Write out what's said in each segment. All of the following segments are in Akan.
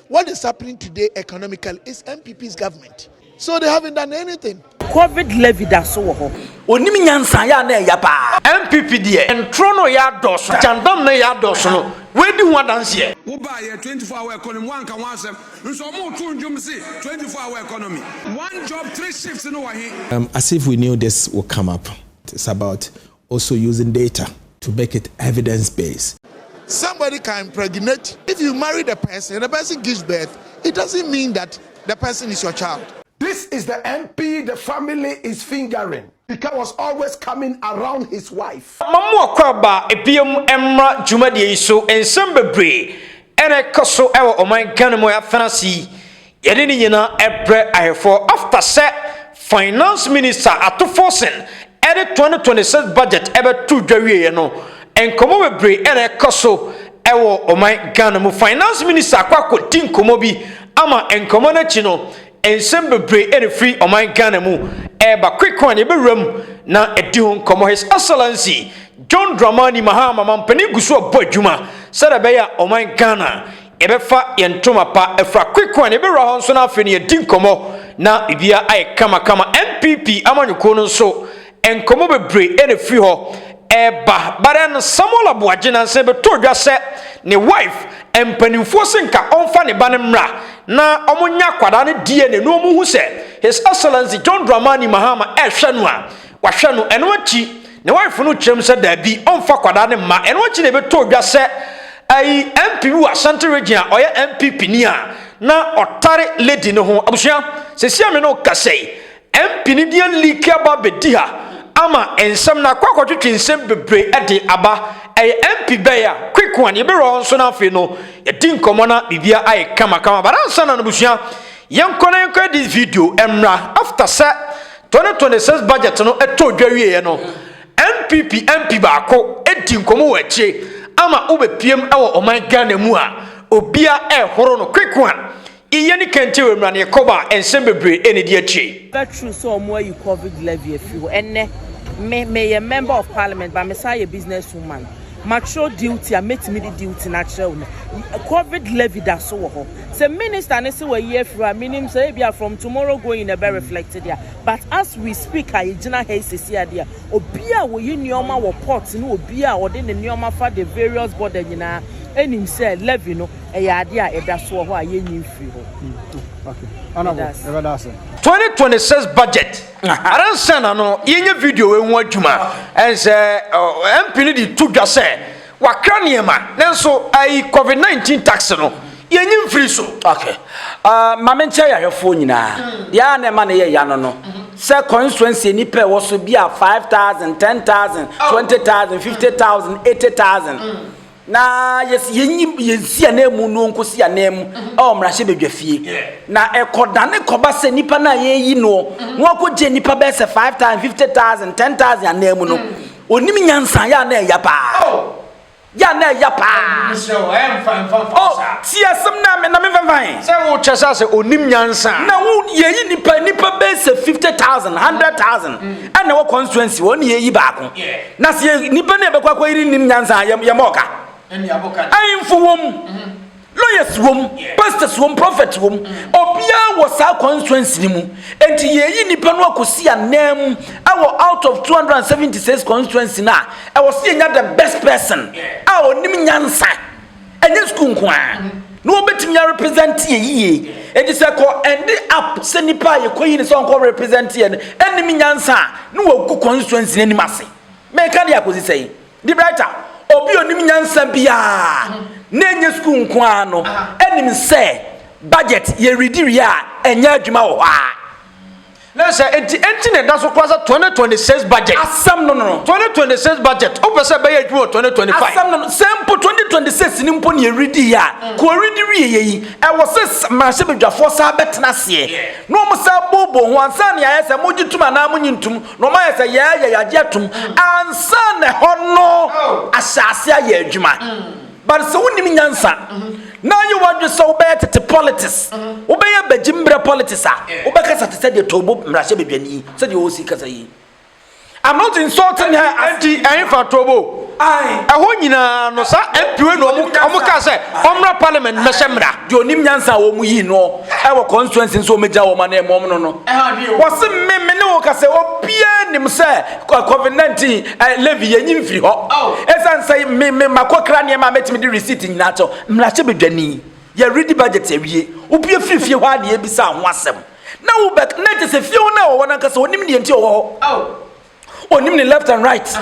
what is happening today economically is MPP's government. So they haven't done anything. COVID levy da so ho. Onimi nyansan ya na ya pa. MPP die entrono ya doso. Jandam na ya doso no. We di ho dance here. Wo ba ye 24-hour economy one kan one sem. Nso mo to ndwum si 24-hour economy. One job, 3 shifts no wa he. As if we knew this would come up. It's about also using data to make it evidence-based. Somebody can impregnate. If you marry the person gives birth, it doesn't mean that the person is your child. This is the MP the family is fingering. Because was always coming around his wife. Mamu akwaba ebiem emra jumadi iso ensem bebre ene koso ewo oman Ghana mo ya fancy yede ni nyina ebre ahefo after set finance minister atofosen ede 2026 budget ebe tu dwawie no enkomo bebre ene koso ewo oman Ghana mo finance minister akwako tinkomo bi ama enkomo na chi no ensem bebre ene free oman Ghana mu eba quick one ebe ram na edihun komo his excellency John Mahama mampani gusu obo adwuma sada beya oman Ghana ebefa yentoma pa efra quick one ebe ra honso na afeni edin komo na bibia ay kama NPP amanyuko no so enkomo bebre ene free ho eba bare no Samuel Abuagye se beto dwa se ne wife empanimfo senka onfa ne ba ne mra na omunya kwada ne die ne no mu hu se his excellency John Mahama ehwanu a wahwanu eno achi ne wife no kyerem se da bi onfa kwada ne ma eno achi ne beto dwa se ai MP wa Ashanti region oye MPP ni a na otare lady ne ho abusua se sia me no kasei MP ni dia leak aba bedi ha ama ensem na kwakotwetwe ensem bebre ede aba ay MP beya quick one ye be ro so na afi no ye din komo na bibia ay kama baransa na busua yenkona this video emra after set 2026 budget no eto dwawie ye no NPP MP baako edin komo wache ama obepiem ewo oman Ghana mu a obia ehoro no quick one iye ni kente we mra ne koba ensem bebre ene di achi That true so Amoah you COVID levy if you enne me a member of parliament but me say a businesswoman mature duty and make me the duty natural COVID levy that so ho say minister ne say we year for meaning say be from tomorrow going a be reflected there but as we speak I gina here say there obia we yi nioma wo port no obia ode ne nioma for the various border nyina enim say levy no e ya ade a eda so ho a ye nyi free ho okay honorable 2026 budget aransana no yenye video we hu adwuma and say MP ni di tu dwa say wakra niema nenso ai COVID-19 tax no yenye free so okay mamenche ya hwefo nyina ya na ma na ye ya no say constituency ni pe wo so bia 5,000 10,000 20,000 50,000 80,000 na yes yensi anemu no nkosi anemu omrahye bedwafie na ekodane koba se nipa na yeyi no no akogye nipa be se 5,000 50,000 10,000 anemu no onimi nyansan ya na ya pa ya na ya pa tiasem na me fanfan se wo chesa se onim nyansan na wo yeyi nipa be se 50,000 100,000 ana wo constituency wo ne yeyi baako na se nipa na be kwa iri nim nyansan ya moka ayinfo wom lawyers wom pastors wom prophets wom obia was our constituency ni mu enti yeyi nipa no akosi anam awo out of 276 constituency na I was seeing the best person awo nim nyansa enye school nko a no betimi represent ye enti se ko end up se nipa ye koyi ni so nko represent ye enim nyansa no wagu constituency ni mase me ka dia akosi sei the brighter obi onim nyansa bia na enye school nko ano enim se budget ye ready ya enya adwuma wo ha na say enti ne da so kwasa 2026 budget asam no 2026 budget opese be ye adwuma 2025 asam no simple 2026 ni mpo ne ready ya ko ready wie yi e wo se marche bedwafo sa betena se no mo sa bobo ho ansa ne ayese mogituma na monyintum no ma ayese ya atum ansa ne hono asase ya adwuma but so wonim nyansa na you want to so better to politics obey begimbre politics a obekasa te say de tobo mrahye bedwani say de osi kasa yi I'm not insulting her. Anti Enfa Tobo. I Nyina no sa MP we no omuka say omra parliament meshemra de onim nyansa wo mu yi no e wo constituency so meja wo ma na emom no no wo se me ne wo ka say obia nim say COVID-19 levy yenyim firi ho esan say me makokra ne ma metimi di receipt nyina to mra che bedwani ye ready budget awie obia firi ho ade e bisa ho asem na wo back na te se fie wo na wo na ka say onim ne enti wo ho onim ne left and right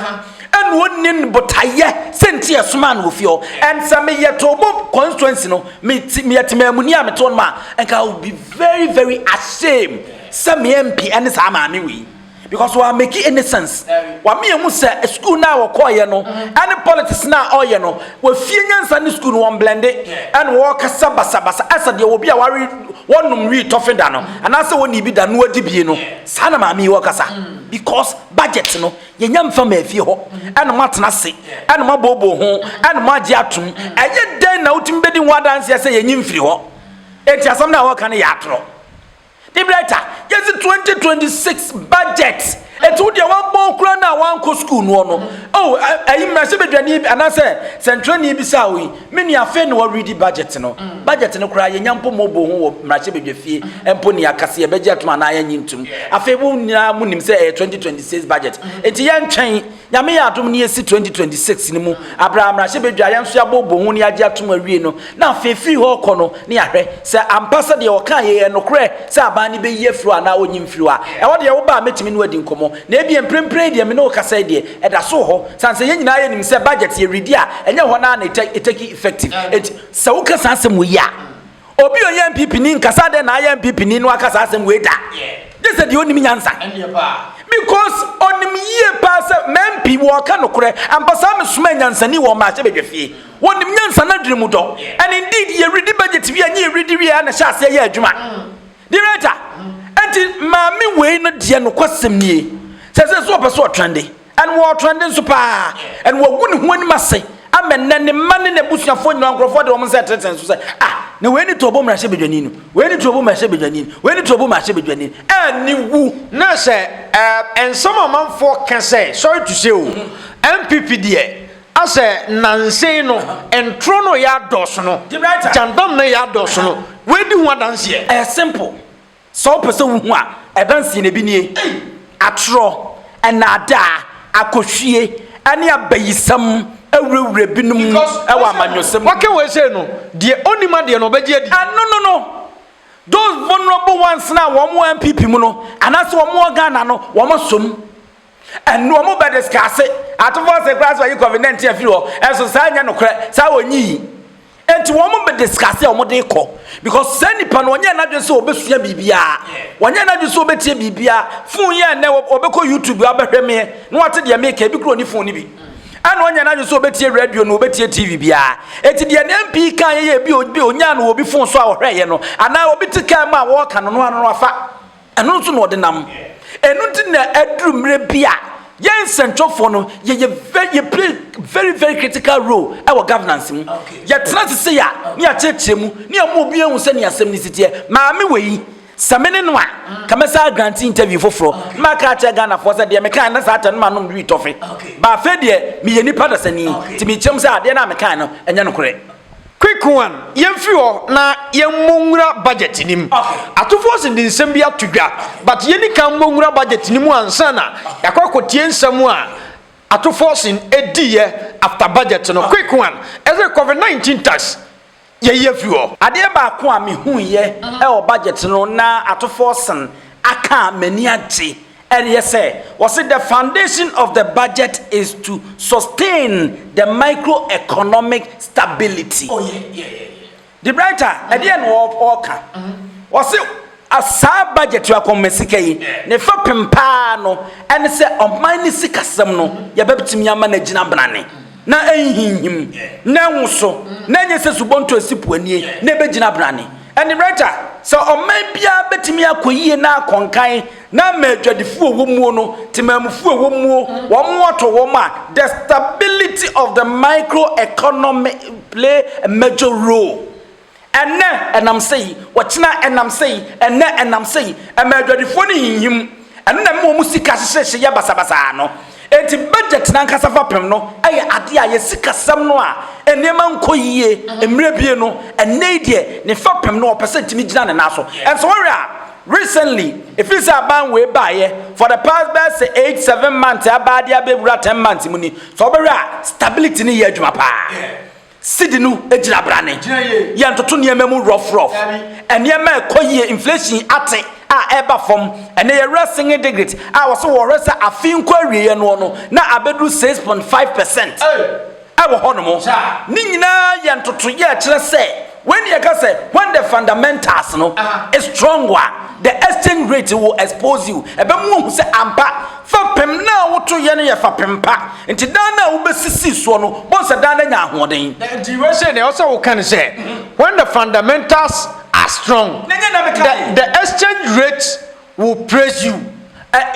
and one in botaye senti asuma no fio and some yetobo constituency no me atimamuni am ton ma and I will be very very ashamed some MP and sama me we because we are making any sense wa me emu say school na wo koye no and politics na oye no we fie nyansa ni school no blend and wo kasa basa asa de obi a wari wonum wi tofeda no and asa woni bi da no adibie no sana ma me wo kasa because budget no yenyam fam afie ho and matena se and mabobo ho and maji atum eye den na utim bedi ho adanse say yenyim firi ho enti asam na wo kan ya atro the brighter yes 2026 budget etu de wan bon kura na wan ko school no no oh ayi mrase bedwani anase central ni bisa wi me ni afa no read budget no budget no kura yenyampo mobo ho mrase bedwafie empo ni akase ye beje atuma na yanyintum afa bu nyina munim say 2026 budget enti ye ntwen nyame ya adom ni esi 2026 ni mu abraham mrase bedwa ye nso abobo ho ni age atuma wie no na afa firi ho kɔ no ni ahwɛ say ampasa de o kan ye no kure say abani be ye fru ana onyim fru a e wo de wo ba metimi no adi nkomo na ebi emprempre de me no kasa de eda so ho sanse ye nyina ye nim se budget ye ready a enye ho na take effective it se wo kasa asem we ya obi onye NPP ni nkasa de na ya NPP ni no akasa asem we da this is the only nyansa because onim ye pass MP wo ka no kure ampasa me suma nyansa ni wo ma che bedwafie wonim nyansa na dirimu do and indeed ye ready budget we anye ready we na sha ase ye adwuma director enti maami we no de no kwasem nie say so person trending and we trending super and we gu ne ho ani mase amen na ne mane na busuafo nyina nkrofo de wo say treten so say ah na we ni to obo mrahye bedwani no we ni to obo mrahye bedwani we ni to obo mrahye bedwani ani wu na say and some manfo can say sorry to say MPP there ase nanse no entro no ya dos no jandom na ya dos no we di ho adanse simple so person hu a adanse na bi nie atro enada akohwie ane abayisam awurewure binum ewa amanyosem wake we say no de onima de no beje adi no those vulnerable ones na wo mo MPP mu no anase wo mo Ghana no wo mo som and no mo be discuss atofo se class wa COVID-19 afiri ho eso sa anya no kre sa wonyi enti wo mo be discuss e mo de ko because sani pa no onye na dwe so obesua bibia onye na dwe so obetie bibia phone ye na obeko YouTube abehwe me no wate de make bi kro ni phone ni bi ana onye na dwe so obetie radio no obetie TV bia eti de na MP kan ye bi onya no obi phone so a wohwe ye no ana obi tika ma wo ka no afa eno nso no de nam enu ti na aduru mre bia yen central for no ye play very critical role our governance mu ye tena se say ya ni a chechire mu ni a mo obi ehun se ni asem ni sitie maame weyi samene no a kamesa grant interview foforo ma ka cha Ghana for say de me kan na sa atan ma no wi tofe ba fe de me ye nipa da sani ti me chem say ade na me kan no enya no kore quick one yemfi ho na yemmongura budget nim atofo se din nsem bia tudwa but yeni kan mongura budget nim ansa na yakokotie nsem a atofo se ediye after budget no quick one as a COVID-19 tax ye fi ho ade ba ko a me hu ye e o budget no na atofo sen aka mani age and yes say was it the foundation of the budget is to sustain the microeconomic stability. The brighter at the end of Oka was it a sub budget you are coming ne fa pempa no and say on mine sikasem no ya bebtimi ya manage na brane na ehihim na nwuso na nyese subonto asipu anie na begina brane and the writer so o man bia betimi akoyie na konkan na madwadifu owomuo no timamufu owomuo wo moto wo ma the stability of the microeconomy play a major role and I'm saying watchna and I'm saying and I'm saying a madwadifu ni him ɛno na mo sika hyehyɛ ya basabasa no enti budget na nkasa fapem no aye ade a yesika sam no a enema nkoyie emre bie no ene de ne fapem no opese timi gina ne naso enso worry recently if it's a ban way buy for the past 8-7 months about dia be 10 months muni so worry stability ni ye adwuma pa sidi no ejira brane ye ntoto ne ememu rough enema ekoyie inflation ate a eba from and a resting integrity. I was so worried that I think query no na abedu 6.5%. I will honor more. Nina yan to year say when you can say when the fundamentals no is stronger, the exchange rate will expose you. Ebemu say ampa for pem na woto ye no ye fa pempa. Nti dan na wo besisi so no bon se dan na nya ahoden. The way also can say when the fundamentals are strong, the exchange rate will praise you.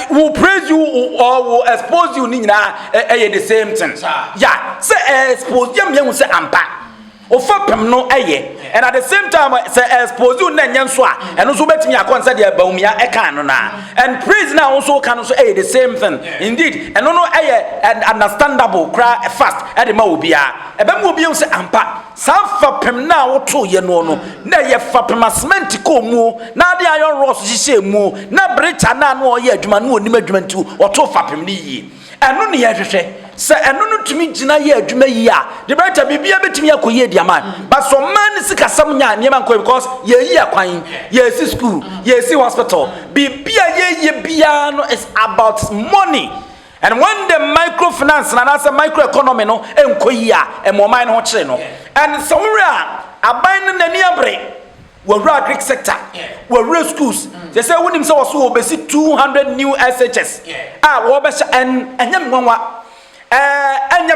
Will praise you or will expose you the same thing. Yeah, say expose you say ampa. Ofapem no and at the same time say expose you nyan so and also betimi akonsa de baumia eka no na and praise now also can also the same thing. Indeed and no and understandable cry fast e de ma obia ebe ma obia say ampa sanfapem na woto ye no na ye fapem cement ko mu na de iron rods hihye mu na brecha na no ye adwuma no onim adwuma ntu woto fapem ni yi eno ne ye hwehwe se eno no tumi gina ye adwuma yi a de brecha bibia betumi akoye diaman but some man sikasam nya niam anko because ye yi akwan ye si school ye si hospital bibia ye bia no is about money. And when the microfinance and as a microeconomy no enkoyi a emoman ho kire no and somewhere aban na niabre we Greek sector we real schools they say when him say was so obesi 200 new SHS wo be and enyam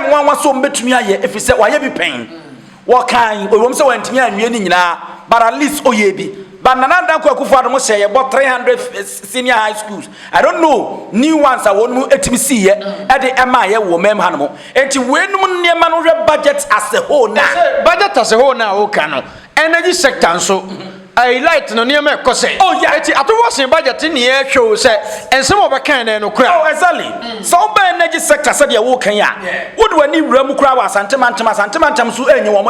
nwanwa so mbetumi aye if say waye bi pen wo kan we wom say wantimi anwie ni nyina but at least oye bi. But Nana Kufu Adamo say about 300 senior high schools. I don't know new ones I won't see at the MIA woman Hanamo. And to win near budget as a whole now. Budget as a whole now, okay. Energy sector so I like no near me cause oh yeah, I was in budget in the air show say and some of a kind no crowd. Oh exactly. So by energy sector said you walk ya. Would we need Remu crowd santimantam so any one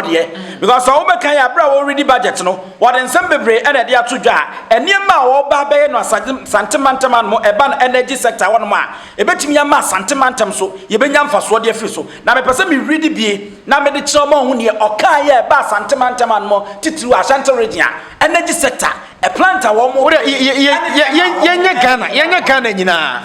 because some of a bra already budget no what in some bebre and they are to jar and near ma or babe no santimantam mo a ban energy sector one ma a bet me ma santimantam so you be yam for so dear so now me person me really be now me the chama who near or kaya ba santimantam mo titu ashanto region energy sector a plant a one more yenya Ghana nyina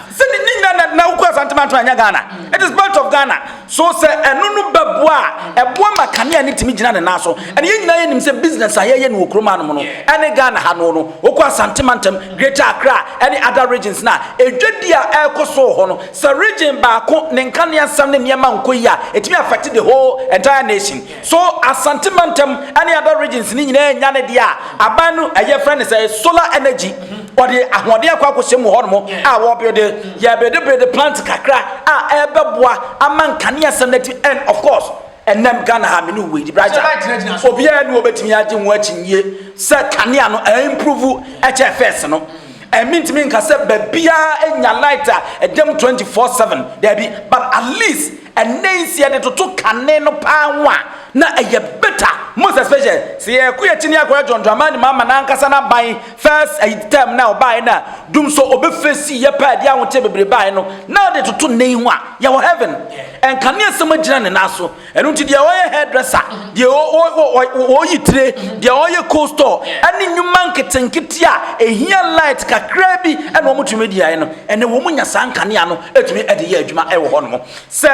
na ukwa santimantam nya Ghana it is part of Ghana so say enunu babua e boa makane ani timi gina ne naso and yen nyina yenim say business aye no okroma no ene Ghana ha no ukwa santimantam Greater Accra any other regions na edwedi a ekoso ho no say region ba ko ne nkane asam ne niema nkoyi a etimi affect the whole entire nation so as santimantam any other regions ni nyina nya ne dia abanu aye friend say solar energy or the ahode akwa kwose mu ho no a wo build the plant kakra a ebeboa amankane asam na and of course and them Ghana ha me no we the brighter obia no obetimi agye ho akyinye se kanea no improve HFS no and mean to me nka se babia enya lighter edem 24/7 there be but at least and nensi ade to kane no pa nwa na eye better most especially see kuya chini akwa John Mahama mama na nkasa na ban first term na obai na dum so obefesi ye pa dia ho che bebre bai no na de to nei ho a ye wo heaven and kane asem agina ne naso enu nti dia oye hairdresser dia o yitre dia oye co-store ani nyuma nketenkete a ehia light kakra bi ena omutumi dia no ene wo munya san kane ano etumi ede ye adwuma e wo ho no se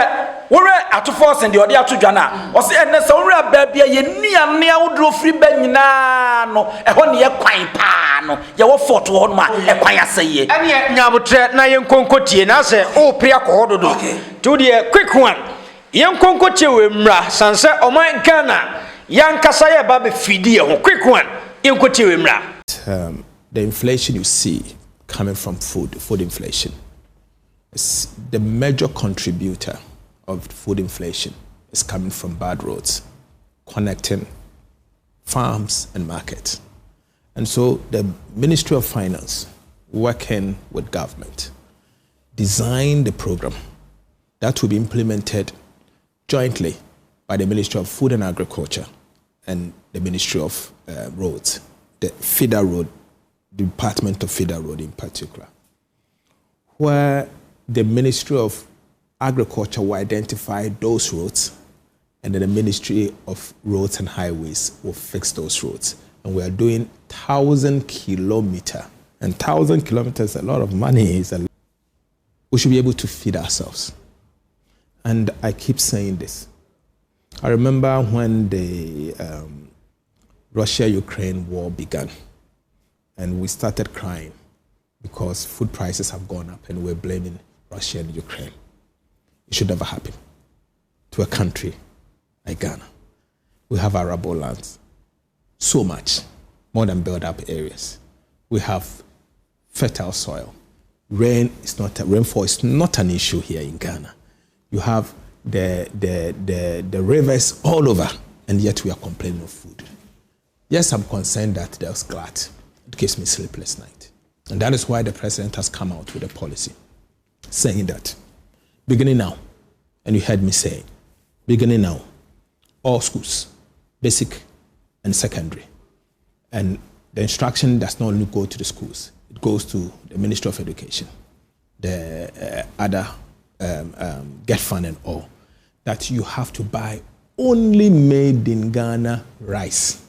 wore ato force and the ode ato dwana o se ene se wore ababia ye nia ne awodro free ba nyina no eho ne ye kwan pa no ye wo fort ho no ma e kwan aseye ene nyabotre na ye nkonkotie na se o pria ko hododo to the quick one ye nkonkotie we mra sanse oman Ghana yankasa ye ba be fidie ho quick one ye nkotie we mra the inflation you see coming from food inflation is the major contributor of food inflation is coming from bad roads connecting farms and markets. And so the Ministry of Finance, working with government, designed the program that will be implemented jointly by the Ministry of Food and Agriculture and the Ministry of Roads, the feeder road, the Department of Feeder Road in particular, where the Ministry of Agriculture will identify those roads, and then the Ministry of Roads and Highways will fix those roads. And we are doing 1,000 kilometers. And 1,000 kilometers is a lot of money. We should be able to feed ourselves. And I keep saying this. I remember when the Russia-Ukraine war began, and we started crying because food prices have gone up, and we're blaming Russia and Ukraine. It should never happen to a country like Ghana. We have arable lands, so much, more than built-up areas. We have fertile soil. Rainfall is not an issue here in Ghana. You have the rivers all over, and yet we are complaining of food. Yes, I'm concerned that there's glut. It gives me sleepless night. And that is why the president has come out with a policy saying that beginning now, and you heard me say, beginning now, all schools, basic and secondary, and the instruction does not only go to the schools, it goes to the Ministry of Education, the other get fund and all, that you have to buy only made in Ghana rice,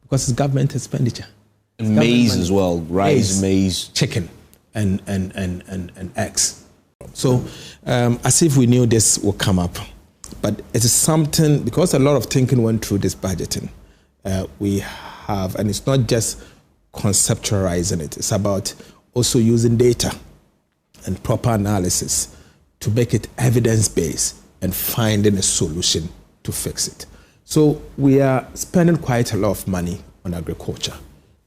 because it's government expenditure. And maize as well, rice, maize, chicken, and eggs. So as if we knew this would come up, but it is something, because a lot of thinking went through this budgeting, we have, and it's not just conceptualizing it, it's about also using data and proper analysis to make it evidence-based and finding a solution to fix it. So we are spending quite a lot of money on agriculture.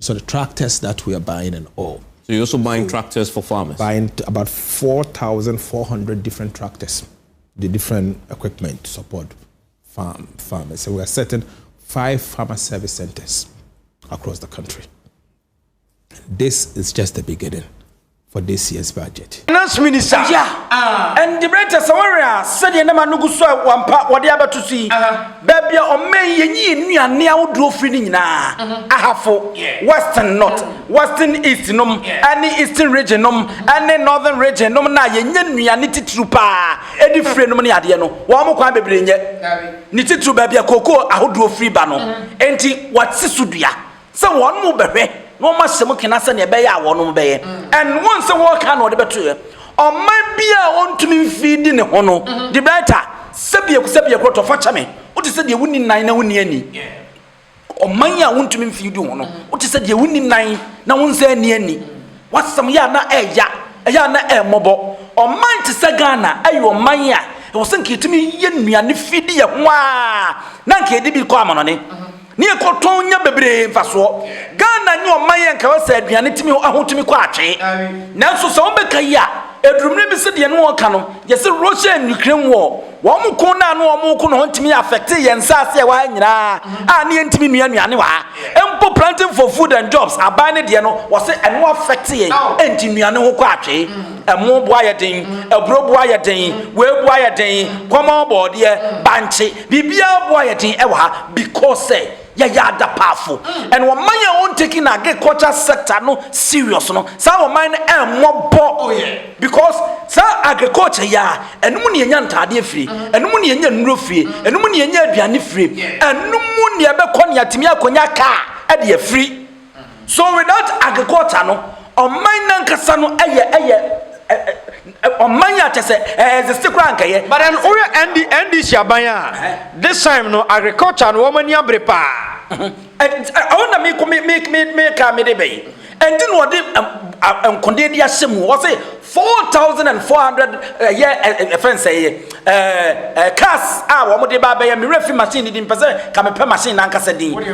So the tractors that we are buying and all. So you're also buying tractors for farmers? Buying about 4,400 different tractors, the different equipment to support farmers. So we are setting 5 farmer service centers across the country. This is just the beginning for this year's budget. Finance Minister. Yeah. And the Brenta Samaria said the name Nuguso Wampa, what the other to see. Baby, or may ye near do free na. Ahafo, Western North, Western East, any Eastern region, any Northern region, no, na ye nitty trooper, any friend money adiano, one more crime baby. Nitty trooper, baby, a cocoa, I would do free bano. Enti, what's Sudia? So one more baby. No much some can answer near Bay, one bay. And once a walk on the battery. Or might be I want to be feeding a honor. The better, Sabia quote of Fatchame. What is said you wouldn't 9 wouldn't any? Or money I want to be feeding honor. What is said you wouldn't 9, no one say any. What's some yana a yana mobile? Or mine to Sagana, are you a mania? It was thinking to me, yen me and feed you. Wah, Nanke did be common on it. Near Cotonia Bebre Faso, Ghana, your Mayan said, we are not to me, I want to me quache. Now, so some Becaya, a dream said the annual canon, yes, a Russia and Ukraine war. One more corner, no more can to me affected and Sassia, I need to be Anua. Empo planting for food and jobs, a binded Diano was it and more affected, and Timiano quache, a more wire-ding, a broke wire-ding, well wire-ding, come on board, yeah, Banche, Bibia wire-ding, ever, because say. Yeah, the powerful. And when my own taking agriculture sector no serious no. Some mine more bo. Because some agriculture yeah, and money nyanta free, and money nru free, and money aduane free, and no money ebe konya timi akonya car e free. So without agriculture no, on mine nankasa no on manya to say the stick rank but an oya and this yabaya this time no agriculture no woman ya brepa I want to make a bay and then what did condendia sim was it 4,400 friends say cars what they buy a miracle machine in person come a machine and cassadine what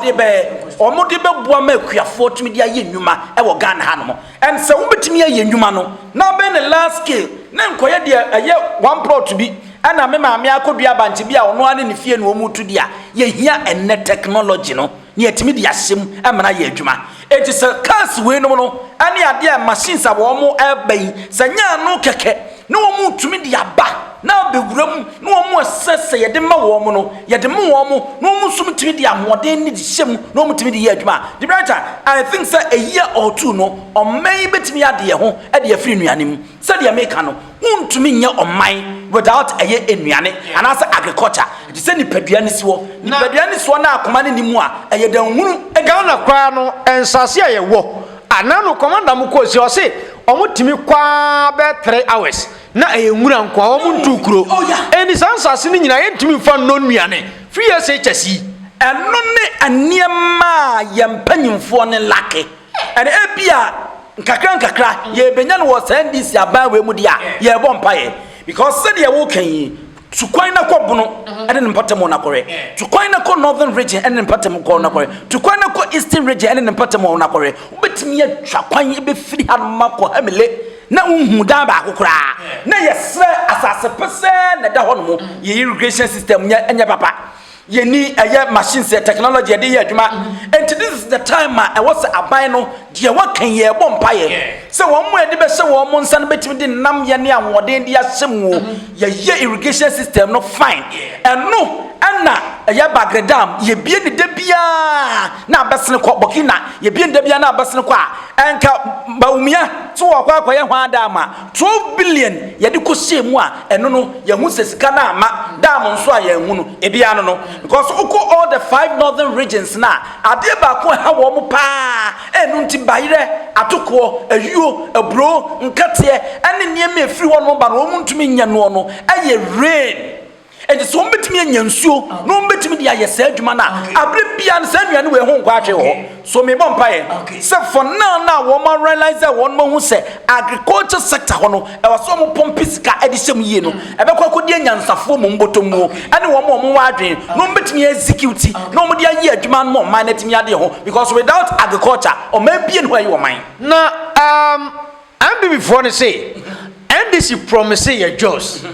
they buy or what they buy 40 media yuma ever gun animal and so bet me a yumano now been a last scale now quite a year 1 plot to be and I remember me I could be a bunch of no one in the fear no more to dia ye here and net technology no near to me the sim and I juma It is a cars we no any idea machines are warm airby sanya no keke no mu to me the aba now be gram no mu assess ye de ma warm no ye de mu warm no mu sum to me the amode ni the shem no mu to me the adwuma the brighter I think say a year or two no or maybe betimi ade ho e de afiri nuanem say de make no to me nya oman without a year enuane and as agriculture it say ni paduane siwo ni paduane siwo na akoma ne nimu a eye dan hunu e ga na kwa no ensase a ye wo anano commander mu ko si o se omutimi kwa be 3 hours na eye nwura nkwa omuntu kuro eni sansase ni nyina ye ntimi fa no nuane free SHC eno ne aniema ye mpanyimfo ne lake and ebia nkakra ye benya no wo send this aban we mu dia ye bompaye because said ye wo kan to kwan na ko bono ene ne mpatam na kore to kwan na ko northern region ene ne mpatam ko na kore to kwan na ko eastern region ene ne mpatam na kore ubetimi atwa kwan e be firi hanma ko hamile na unhu da ba akokora na yesre asase pese na da hono ye irrigation system nya papa ye ni aye machines technology de ye adwuma and this is the time I was aban no de wakan ye bompaye so won mo de be se won mo nsan betimi de nam ye ne anwoden de asem ye irrigation system no fine and no ana aye bagre dam ye bie ne de bia na abesene ko bokina ye bie ne de bia na abesene ko a enka baumia so wakwa ye hwa dama 12 billion ye de ko shemu a eno no ye hu sesika na ama dam nso a ye hu no e bia no because all the 5 northern regions na ade ba ko ha wo mo pa enu nti bayire atoko ayuo abro nkate ene niam efiri wo no ba no mo ntumi nya no no aye rain and so mbetimi anya nsuo no mbetimi dia ye sa adwuma na abre bia na sa nuane we ho nkwa atwe ho so me bom pae so for now wo ma realize that one mo hu say agriculture sector ho no e waso mo pompisika edisem yie no e be kwa kodi anyansafo mo mbotomu ene wo mo wa adwen no mbetimi execute no mo dia ye adwuma no man netimi ade ho because without agriculture o ma bie no ayi wo man na am before they say NDC promise your jobs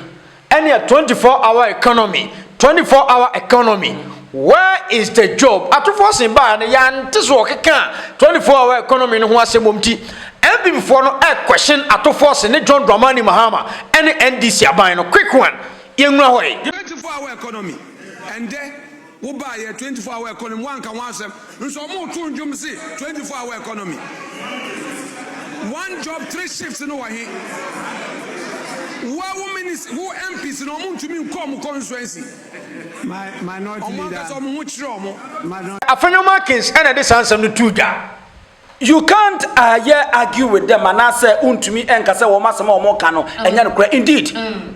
and a 24-hour economy 24-hour economy where is the job at forcing by and yan this work 24-hour economy no asembomti and before no a question at forcing John Mahama and NDC aban no quick one yenwa hoy 24-hour economy and then wo buy a 24-hour economy one can one sem so mo to njum see 24-hour economy one job 3 shifts no wahi who MPs no mun to me come constituency minority leader Afenyo Markins and this answer no tuja you can't argue with them and I say untumi enkase wo masema wo ka no enya no indeed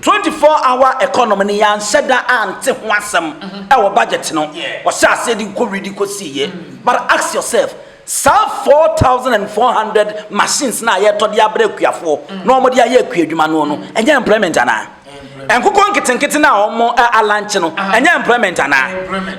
24-hour economy ni yan sheda ante ho asem e wo budget no wo sha say di ko ready ko see but ask yourself some 4,400 machines na ye to dia brekuafo no mo dia ye akuadwuma no no enya employment ana enkoko nkitenkete na omo alanche no enya employment ana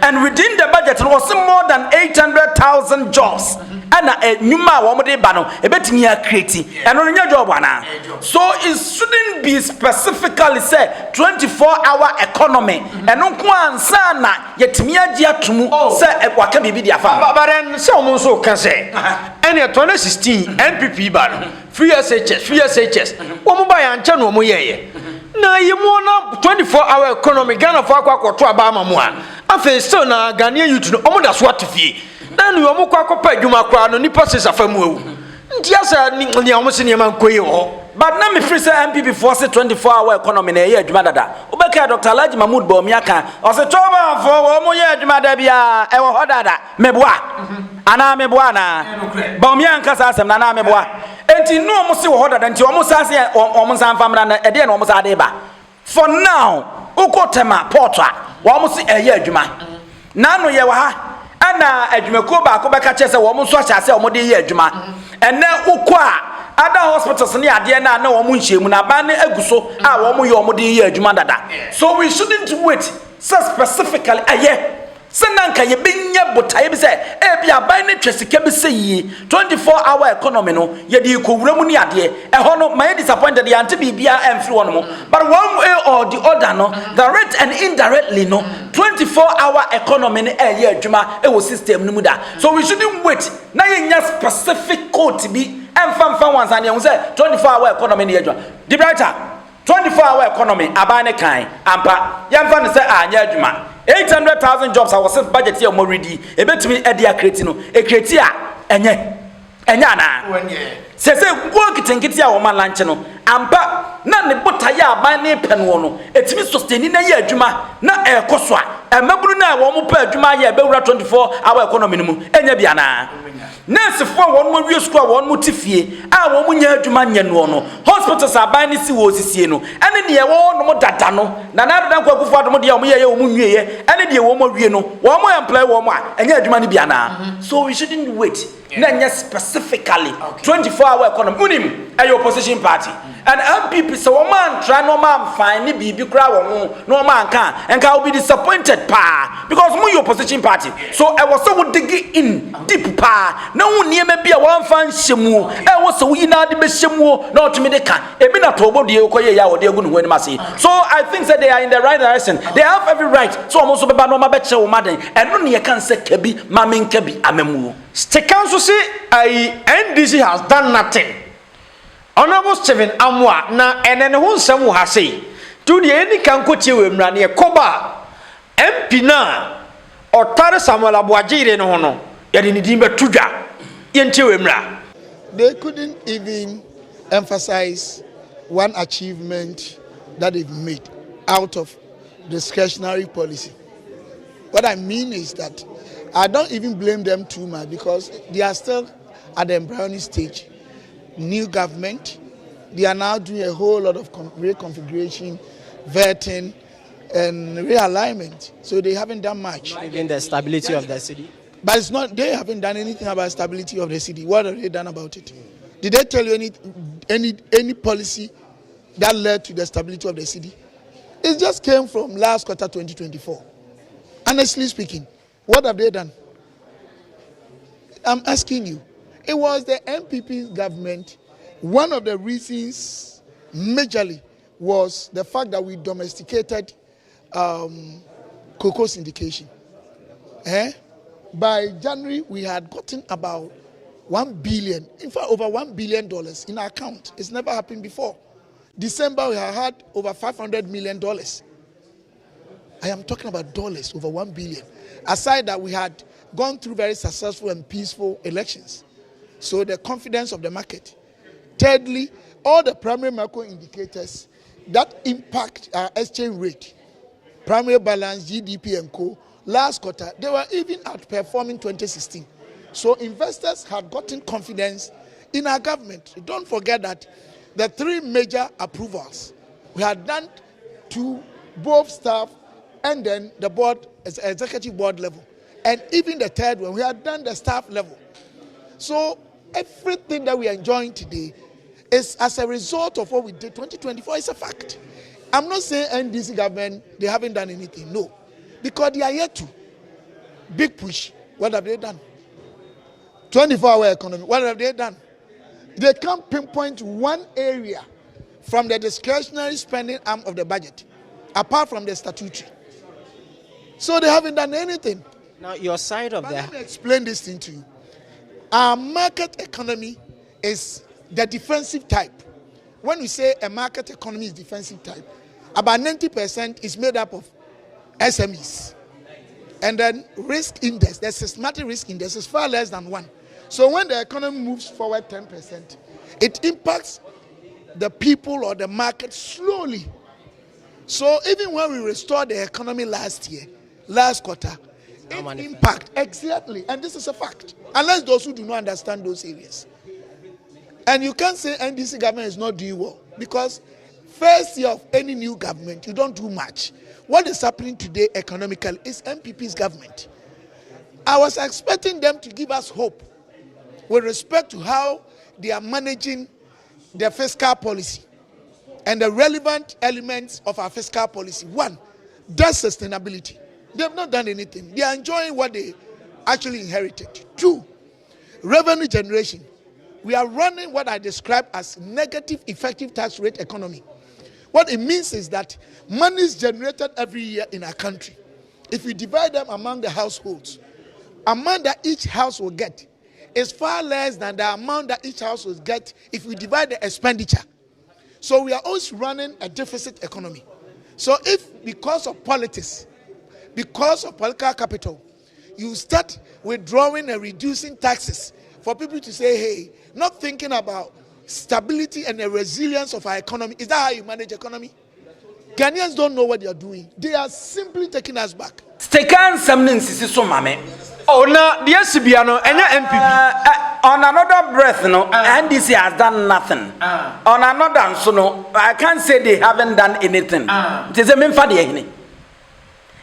and within the budget no was more than 800,000 jobs ana nyuma wo mo de ba no ebetimi ya create eno no nya job ana so it shouldn't be specifically say 24-hour economy eno nko ansa na yetimi agi atomu say waka bibi dia fa but then so mo so can say and 2016 NPP ba no free SHS wo mo ba ya nche no mo yeye na yemo na 24-hour economy Ghana for akwakoto aba amamu a afa still na Ghanaian youth no omo da so atifie na nu omo kwakopa adwuma kwa no nipa sesa famu awu nti asa ni omo se niam ankoye ho but na me free say MPP force 24-hour economy na ye adwuma dada obeka Dr. Alhaji Mahmoud Bawumia o se toba for wo mo ye adwuma da bia e wo ho dada meboa ana meboa na Bawumia nkasa asem na meboa enti no mo se wo ho dada enti omo sa se omo san famra na e de na omo sa de ba for now ukotema porta wo mo se eye adwuma na no ye wa ha ana adwumako ba ko beka che se wo mo so acha se omo de ye adwuma ene ukwa other hospitals ni ade na wo mo nhyiemu na ba ne aguso a wo mo ye omo de ye adwuma dada so we shouldn't wait so specifically Senanka ye binya botaye bi se e bia ban ne twesika bi se yi 24-hour economy no ye di kowura mu ni ade e ho no my disappointed ya ante bibia emfiri wono mo but one way or the other no direct and indirectly no 24-hour economy ne e ye adwuma e wo system no mu da so we shouldn't wait na ye nya specific quote bi emfa ones and ye say 24-hour economy ne adwuma the brighter 24-hour economy abane kan ampa yemfa ne say anya adwuma 800,000 jobs I was set budget here already. A bit me at the creating a creatia and say work it and get your man lanchano ampa none the butaya by ne penwono. It's me sustaining a year juma not a coswa and mabruna one per juma year 24-hour economy and yabiana. Nurse for one more real squad, one more tiffy, I won't hear to man no. Hospitals are buying this was no. And in the one more datano, nana than go for the Modia, and the woman Reno, one more employ one more, and yet money biana. So we shouldn't wait. Then yes, specifically 24-hour economy, unim, a opposition party. And MPP so man try no man find the BB crowd no man can and can be disappointed pa because we opposition party. So I was so dig in deep pa. No near me be a one fan shemu. I was so we not the best shemu not to me they can. E be not tobo de okoye ya o de gun when masi. So I think that they are in the right direction. They have every right. So I'm also be no ma beche o maden. And no near can say kebi mamen kebi amemu. State Council say NDC has done nothing. Honorable Stephen Amoah na enen ho nsam wo ha sei to de eni kan kotie we mra ne koba MP na otare Samuel Aboagire no ho no ye de ni din betudwa ye ntie we mra. They couldn't even emphasize one achievement that they've made out of discretionary policy. What I mean is that I don't even blame them too much because they are still at the embryonic stage. New government, they are now doing a whole lot of reconfiguration, vetting, and realignment. So they haven't done much. Even the stability of the city. But it's not. They haven't done anything about stability of the city. What have they done about it? Did they tell you any policy that led to the stability of the city? It just came from last quarter 2024. Honestly speaking, what have they done? I'm asking you. It was the NPP government. One of the reasons, majorly, was the fact that we domesticated cocoa syndication. By January, we had gotten about $1 billion, in fact, over $1 billion in our account. It's never happened before. December, we had over $500 million. I am talking about dollars, over $1 billion. Aside that, we had gone through very successful and peaceful elections. So the confidence of the market. Thirdly, all the primary macro indicators that impact our exchange rate, primary balance, GDP and co, last quarter, they were even outperforming 2016. So investors had gotten confidence in our government. Don't forget that the three major approvals, we had done to both staff and then the board, executive board level. And even the third one, we had done the staff level. So everything that we are enjoying today is as a result of what we did 2024. It's a fact. I'm not saying NDC government, they haven't done anything. No. Because they are yet to. Big push. What have they done? 24-hour economy. What have they done? They can't pinpoint one area from the discretionary spending arm of the budget, apart from the statutory. So they haven't done anything. Now, your side of Let me explain this thing to you. Our market economy is the defensive type. When we say a market economy is defensive type, about 90% is made up of SMEs. And then risk index, the systematic risk index is far less than 1. So when the economy moves forward 10%, it impacts the people or the market slowly. So even when we restored the economy last quarter, it impact exactly, and this is a fact. Unless those who do not understand those areas. And you can't say NDC government is not doing well because first year of any new government, you don't do much. What is happening today economically is MPP's government. I was expecting them to give us hope with respect to how they are managing their fiscal policy and the relevant elements of our fiscal policy. One, debt sustainability. They have not done anything. They are enjoying what they actually inherited. 2, revenue generation. We are running what I describe as negative effective tax rate economy. What it means is that money is generated every year in our country. If we divide them among the households, amount that each house will get is far less than the amount that each house will get if we divide the expenditure. So we are always running a deficit economy. So if because of politics, because of political capital, you start withdrawing and reducing taxes for people to say, hey, not thinking about stability and the resilience of our economy. Is that how you manage economy? Ghanaians don't know what they are doing. They are simply taking us back. Stekan Samnin so mame. Oh, now the SCBiano and NPP. On another breath, no, NDC has done nothing. On another, so no, I can't say they haven't done anything. It is a memfadi.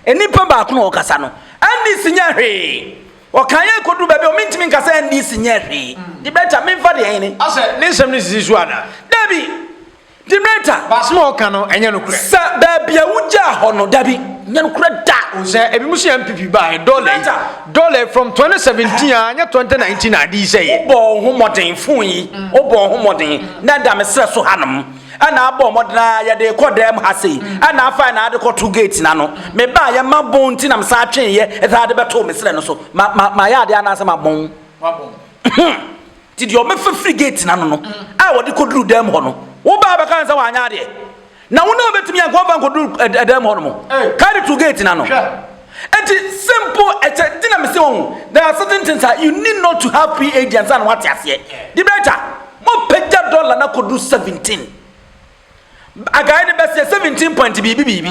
Any pamba no casano. NDC nyari. Or can you go to baby or mean to me NDC nyari? The better memfadi. I said, listen, this is one. Debbie. The better. Basmo cano and Yanukre. Sir, baby, I would jar or no, Debbie. Yanukre da. Say, a Musi MPP by dollar from 2017 and 2019. I did say, Obo, Humodin, Fui, Obo, Humodin, Nadam Sesso Hanum, and our Bomodna, ya call them Hassi, and I find out the 2 gates nano. Me buy a mabon tinam sache ye, as I had about 2 Miss Lenoso, my yard, answer my bone. Did you make for free gates nano? I would could do them hono. Baba can't say one yard. Now, no bet me and Guava could do a damn hono. Carry 2 gates nano. It is simple. It's a dynamism. There are certain things that you need not to have free agents and what you say. The better. More better dollar na could do 17. I got the best 17 point BBB.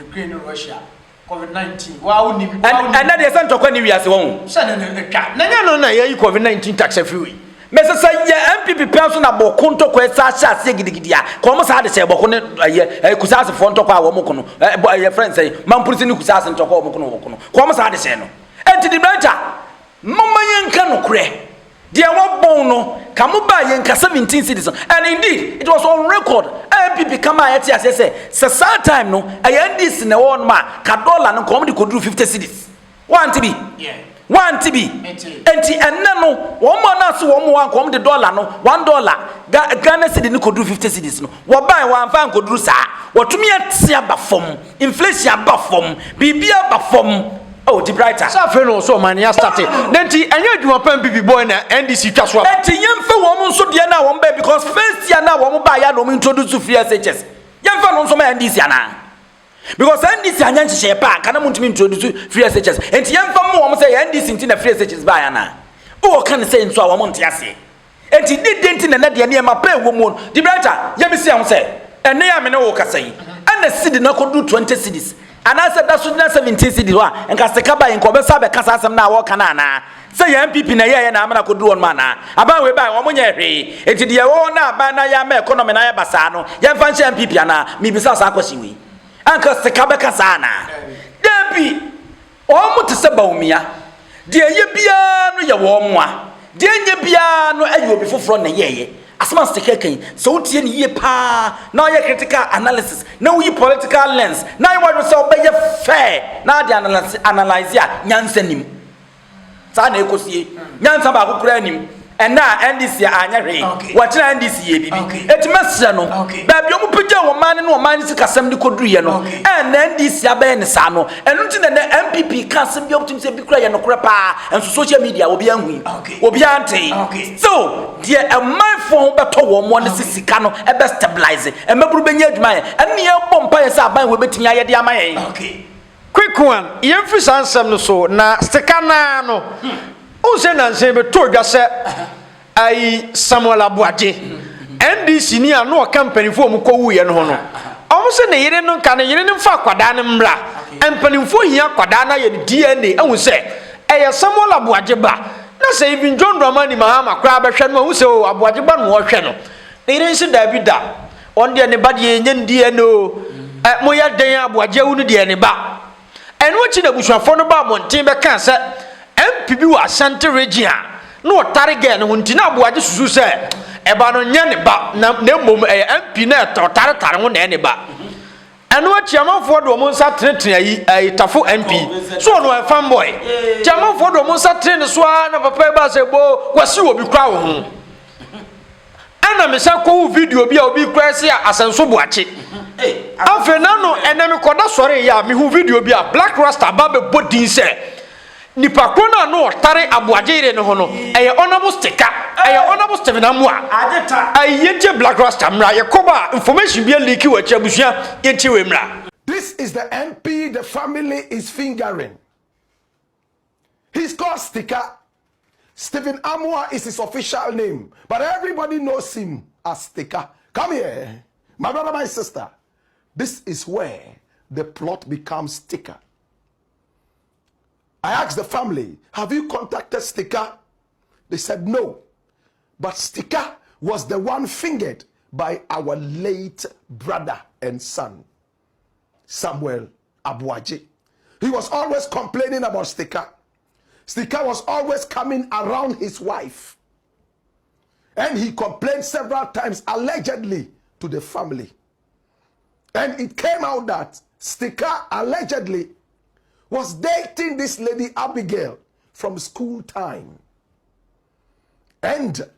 Ukraine and Russia. COVID-19. Wow, and that is not when we are so. No, you COVID-19 tax free. Mesa say MPP person na bokonto ko esa hya gidigidia ko mo sa de se bokone kusase fonto kwa wo mokono your friend say mampurisi ni kusase ntoko wo mokono ko mo sa de se no enti di branta mama yenka no kure de wo bon no kamo ba yenka 17 cities and indeed it was on record MPP kama yeti ase say time no ayandis na won ma ka dollar no ko mo de koduru 50 cities want to be one TB, and no, 1 month, 1 month, come the dollar, no, $1. Ghana said you could do 50 cities, no, what buy 1 fan could do, sir, what to me at Siaba form, inflation buffum, BB buffum, oh, the brighter. So, so many are started. Then, and you do a PMP boy and NDC just what? And the young woman so dear now, one baby, because first year now, one buy no introduce to free SHS. Young fan on some NDC now. Because NDC anyanchi shepa kana muntu mi introduce free SHS enti yemfa mo say NDC nti na free SHS ba ya na o kan say nso a wo monte ase enti didenti na de na ma pay wo mu di brother yemisi am say ene ya me ne wo kasa yi ana cedi na kodu 20 cedis ana say da so na 17 cedis wa enka se ka ba enko be sa be kasa asem na wo kana na say MPP na ye na amana kodu on ma na aba we ba wo monye hwe enti de wo na aba na ya ma economy na ya basa no yemfa nche MPP ana mi bisa sa akoshi wi anka sekabeka sana debi omu tiseba umia de ye bia no ye wo mo a de nye bia no ayi obi foforo na yeye asama stekeken so tie ne ye pa na ye critical analysis na we political lens na ye wadwo so be ye fair na de analyze ya nyansa nim sa na ekosie nyansa ba kokura nim ena NDC anya hwe watena NDC ye bibi etimesra no ba bi omu pagya wo man no man si kasam ni koduye no ena NDC abaye ne sa no enu nti na MPP kasam bi optim se bi kura ye no kura pa enso social media obi anhu obi ante so die a man for beto wo mo ne sisika no e be stabilize e maburu benya adwuma ye ene ye bompa ye sa aban we betimi aye de amaye quick one yemfi sansam no so na stikana no Ose na nse be to dwa se ai Samuel Abuaje NDC ni anu company fo mu kowu ye no ho no omo se ne yire no ka ne yire ne mfa kwada ne mra empanimfo hia kwada na ye DNA ehun se eye Samuel Abuaje ba na se even John Mahama kra ba hwe no ehun se o Abuaje ba no hwe no ne yire nse da bi da on de ne ba de nye DNA o mo ya den Abuaje wu no de ne ba eno chi na busuafo no ba monten be kan se MPP wa Ashanti region no target no nti na Abuaje susu se e ba no nya ne ba na mom MP na tare ho na ne ba eno achiamanfo do mo nsa trentre yi tafo MP so no fanboy chiamanfo do mo nsa trentre so na papa ba se bo kwasi obi kwa wo ho ana me sa ko video bi a obi kwa se asenso boache afa na no ene me koda sore ya me hu video bi a Black Rasta ba be bodin se nipa kona no tare aboagere ne ho no eye honorable sticker eye honorable Stephen Amoah ageta ayeje Black Rasta mra ye koba information bi leak wa chiabusua yenti we mra. This is the MP the family is fingering. He's called Sticker. Stephen Amoah is his official name, but everybody knows him as Sticker. Come here, my brother, my sister. This is where the plot becomes Sticker. I asked the family, have you contacted Sticker? They said no. But Sticker was the one fingered by our late brother and son, Samuel Abuaji. He was always complaining about Sticker. Sticker was always coming around his wife. And he complained several times, allegedly, to the family. And it came out that Sticker allegedly was dating this lady Abigail from school time. And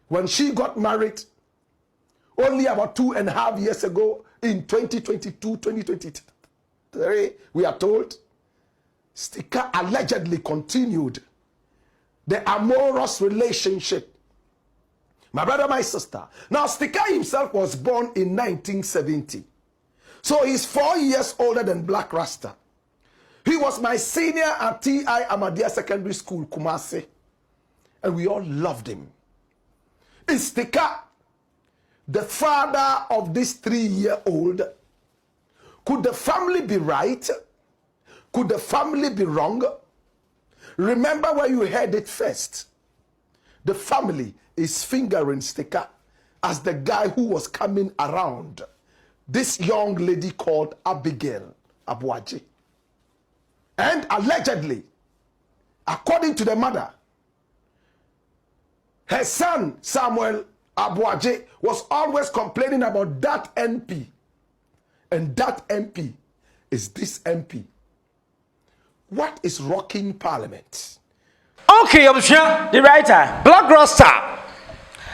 when she got married, only about 2.5 years ago, in 2022, 2023, we are told, Sticker allegedly continued the amorous relationship. My brother, my sister. Now, Sticker himself was born in 1970. So he's 4 years older than Black Rasta. He was my senior at T.I. Ahmadiyya Secondary School, Kumasi. And we all loved him. Is Sticker the father of this 3-year-old? Could the family be right? Could the family be wrong? Remember where you heard it first. The family is fingering Sticker as the guy who was coming around this young lady called Abigail Abuaji. And allegedly, according to the mother, her son Samuel Abuaji was always complaining about that MP. And that MP is this MP. What is rocking Parliament? Okay, I'm sure. The writer. Black Rasta.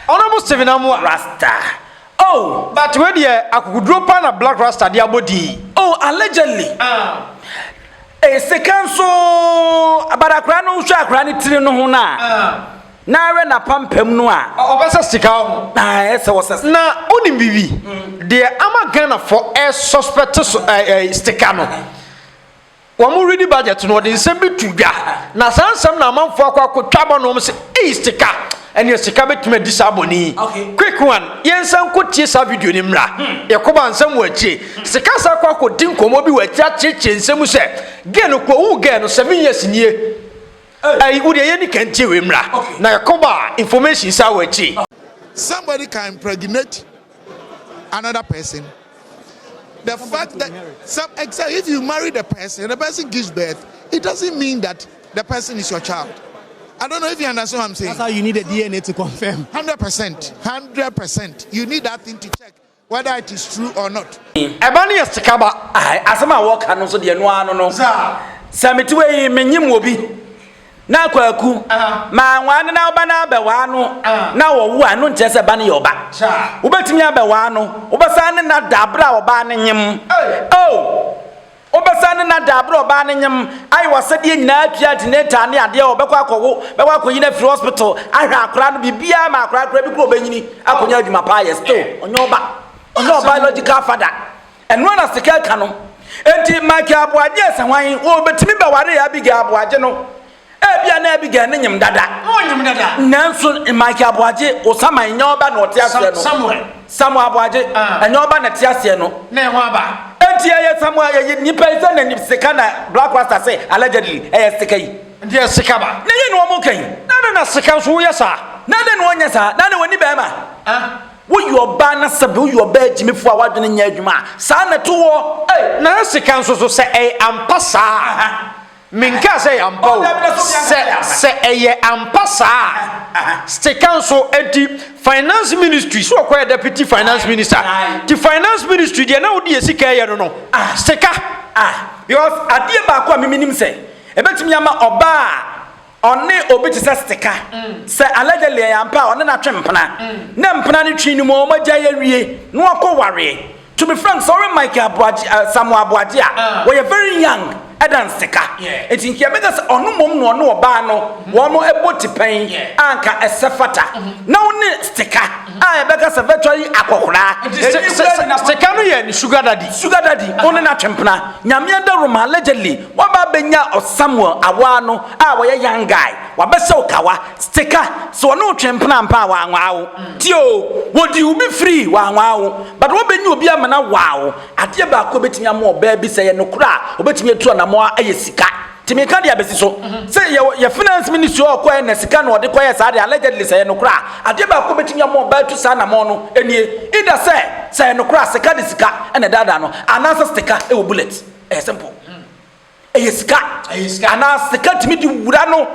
Honorable Stephen Amoah Rasta. Oh, but when you could drop on a Black Rasta, the body. Oh, allegedly. A second so about a crano shakrani trino na. Na na pampem no a. Obasa Sticker. Na ese was na onim bibi. The Amagana for a suspect Sticker no. Wamu ready budget no de nsem bitudwa. Na sansam na amanfo akwa twaba no se Sticker. And your Sticker betime disaboni. Okay. Quick one. Yensan ko tie sa video ni mra. Yakoba nsem wachi. Sticker sa kwa ko din komo bi wachi acheche nsem se. Geno ko wu geno 7 years nie. I would any can tell him na Yakoba information sa wachi. Somebody can impregnate another person. The fact that if you marry the person gives birth, it doesn't mean that the person is your child. I don't know if you understand what I'm saying. That's how you need the DNA to confirm. 100%. 100%. You need that thing to check whether it is true or not. Ebani Sticker ba asema work anu so de no anu no. Sametiwe menyim obi. Na kwaku ma nwan na oba na abewa anu na wo wu anu nche se ba ne yoba. Ubetimi abewa anu, obesan na dabra oba ne nyim. Oh. Obesan na dabra oba ne nyim. Ai wasade nyina atua tineta ne ade obekwa akowo, bekwa akoyi na free hospital. Ahwa akra no bibia ma akra bi kro obanyini akonya adwuma pa ye still. Onyo biological father. And when a Sticker kanu. Enti maki Abuaji esanwan wo betimi be ware ya biga Abuaji no. Ebia na biga ne nyim dada. onyim dada. Nanso maki Abuaji osama nyoba na otiase no. Samuel Abuaji nyoba na tiase no. Na ho aba. Enti ye Samuel ye nipa ise na Sticker na Black Rasta say allegedly Sticker yi. Ndi Sticker ba. Na ye no mo kan. Na Sticker so yesa. Na de no onya sa. Na de woni be ma. Wo your banner sabe wo your bed jimifo a wadwene nya adwuma sa na to wo na Sticker so se ampa sa minka se ampa se ampa sa State council enti finance ministry so akwa deputy finance minister. The finance ministry dey na odi esika ye no. Sika because adie ba ko miminim say ebetimi ama oba onne obi ti say stika say allegedly yampa onne na twempena na mpena ne twi ni mo magya ye wie no akoware. To be frank, sorry Mike Abuaji Samuel Abuaji we are very young edan stika enti nkia because onu mom no onu oba no wono eboti pen anka esefata na oni stika ebeka se virtually akokora stika no ye sugar daddy oni na twempena nyame da roma allegedly waba benya Samuel awa no we young guy wabese okawa stika so onu twempena mpa wa anwaawo tio wodi ubi free wa anwaawo but wo benya obi amana waawo ade ba ko betimi am oba bi se ye no kura obetimi etu na mo ayesika timi ka dia besi so say ye finance ministry o kwa na sika no de kwa ye sa de allegedly say no kura ade ba ko betimi am oba tu sa na mo no enie ida say no kura sika de sika na dada no anasa stika e wo bullet simple ayesika anasa sika timi di wura no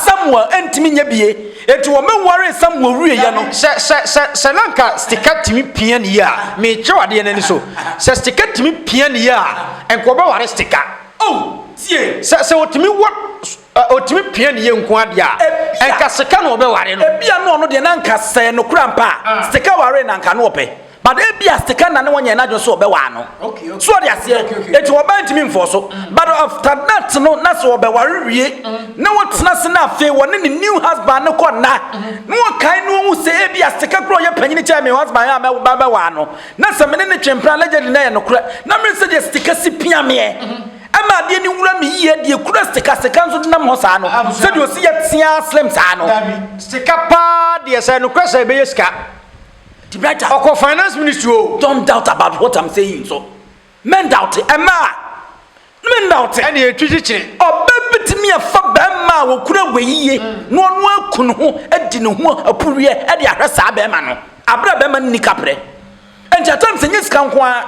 Samuel entimi nya bie enti wo me worry Samuel ruye ya no se lanka stika timi pian ya me chewade na ni so se stika timi pian ya enko be ware stika tie se otimi what otimi pian ya nko ade a enka stika no be ware no ebia no de na nka se no kura mpa stika ware na nka no ope but ebia stika na ne wonya na jo so obe wa no so de ase enti wo ba ntimi mfo so but after that no na so obe ware wie na wotena se na afi woni ne new husband ko na no kai no hu se ebia stika kro ye panyini cha me husband ya me ba wa no na se me ne twempra legend na ye no kra na me se de stika si pia me ama de ni wura me yie de kura stika nso de na mo sa no se de osi ye tia slim sa no stika pa de se no kra se be yeska Oko finance ministry don't doubt about what I'm saying so men doubt it men doubt it and you twitchire obebetimi afa ba ma wo kura weyiye no no akunu ho adi ne ho apurie e de ahwesa ba ma no abra ba ma ni kapre enjatam senye sika nko a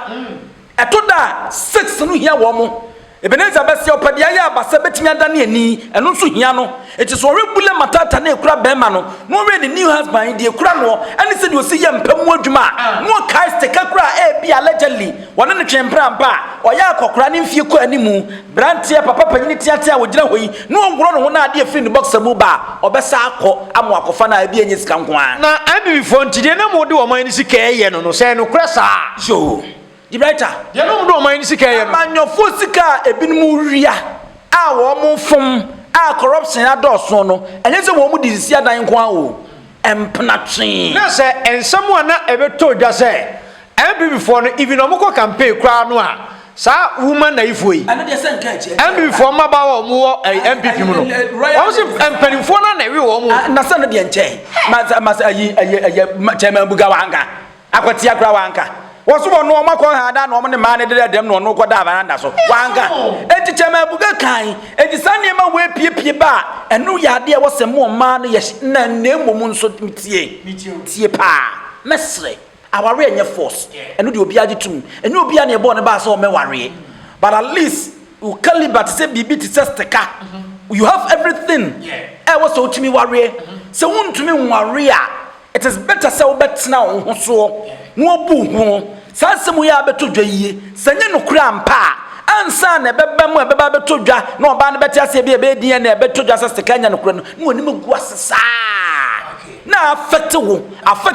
etoda 6 no hia wo mo Ebeneza besi opadia ya abasa betimi adane ani eno nso hia no eti so rebule matata na ekura bema no no we the new husband de ekura no ani se de osi ye mpamu adwuma no kai steka kura e bi allegedly wona ne twempra mpa oya akokora ne mfie ko animu brantie papa panyini tiatia wogina hoyi no ngoro no ho na ade free the boxer mu ba obesa akọ amo akofa na abi enye sika nko a na abi fo ntide na mo de o man ni sika eye no se no kura sa so the writer de no do man sika ye no manyofo sika ebinum ria a wo mo fom a corruption adoso no enye se wo mu di sisi adan ko a o empna twen na se ensam na ebeto dwa se MPP for no even omko campaign kra no a sa woman na ifoi ana de se nka che MPP for maba wo mo MPP mu no wo se empanimfo na wi wo mo na se no de nche mas ayi chairman buga wanka akwati akra wanka woso no makọ ha da no ne ma ne de dem no ko da baranda so wanga enti chema buga kan enti sane ma we piepie ba enu ya de wo se mo ma no ye na nemom nso tie pa mesre aware enye force enu de obi agitum enu obi na ebo ne ba so me ware but at least you caliber to say bibi to steka you have everything was so to me ware so wontumi ware a it is better say obetna wo so no obu ho sansemu ya beto dwa yie sanye no kura mpa ansa na beba mu beba beto dwa na oba na beti ase bia be din na beto dwa sase kanya no kura no woni magu asesa na affect